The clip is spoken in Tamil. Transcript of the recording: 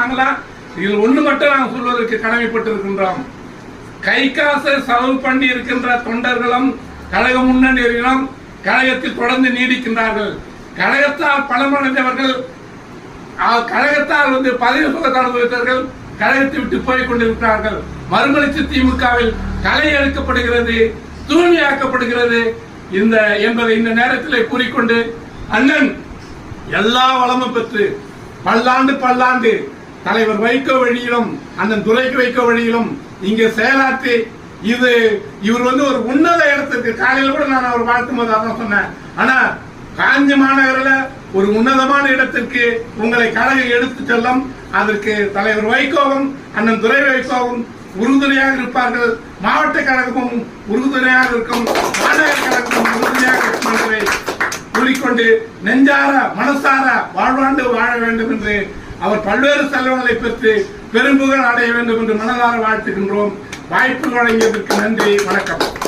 நாங்களாம் இதில் ஒண்ணு மட்டும் நாங்கள் சொல்வதற்கு கடமைப்பட்டிருக்கின்றோம். கை காசு செலவு பண்ணி இருக்கின்ற தொண்டர்களும் கழக முன்னணியினரும் கழகத்தில் தொடர்ந்து நீடிக்கின்றார்கள். கழகத்தால் பலமடைந்தவர்கள், கழகத்தால் பதவி சுகத்தை அனுபவித்தவர்கள் கழகத்தை விட்டு போய் கொண்டிருக்கிறார்கள். மறுமலர்ச்சி திமுகவில் களை எடுக்கப்படுகிறது, தூய்மையாக்கப்படுகிறது என்பதை இந்த நேரத்தில் கூறிக்கொண்டு, அண்ணன் எல்லா வளமும் பெற்று பல்லாண்டு தலைவர் வைகோ வழியிலும் அண்ணன் துரைக்கு வைகோ வழியிலும் இங்கே செயலாற்றி இவர் ஒரு உன்னத இடத்திற்கு, காலையில் கூட நான் அவர் வாழ்த்தும் போது அதான் சொன்னேன். ஆனா காஞ்சி மாநகரில் ஒரு உன்னதமான இடத்திற்கு உங்களை கழகம் எடுத்து செல்லும். அதற்கு தலைவர் வைகோவும் அண்ணன் துரை வைகோவும் உறுதுணையாக இருப்பார்கள். மாவட்ட கழகமும் உறுதுணையாக இருக்கும், மாநகர கழகமும் உறுதுணையாக இருக்கும் என்பதை கூறிக்கொண்டு நெஞ்சார மனசார வாழ்வாண்டு வாழ வேண்டும் என்று அவர் பல்வேறு செல்வங்களை பெற்று பெரும்புகழ் அடைய வேண்டும் என்று மனதார வாழ்த்துகின்றோம். வாய்ப்பு வழங்கியதற்கு நன்றி, வணக்கம்.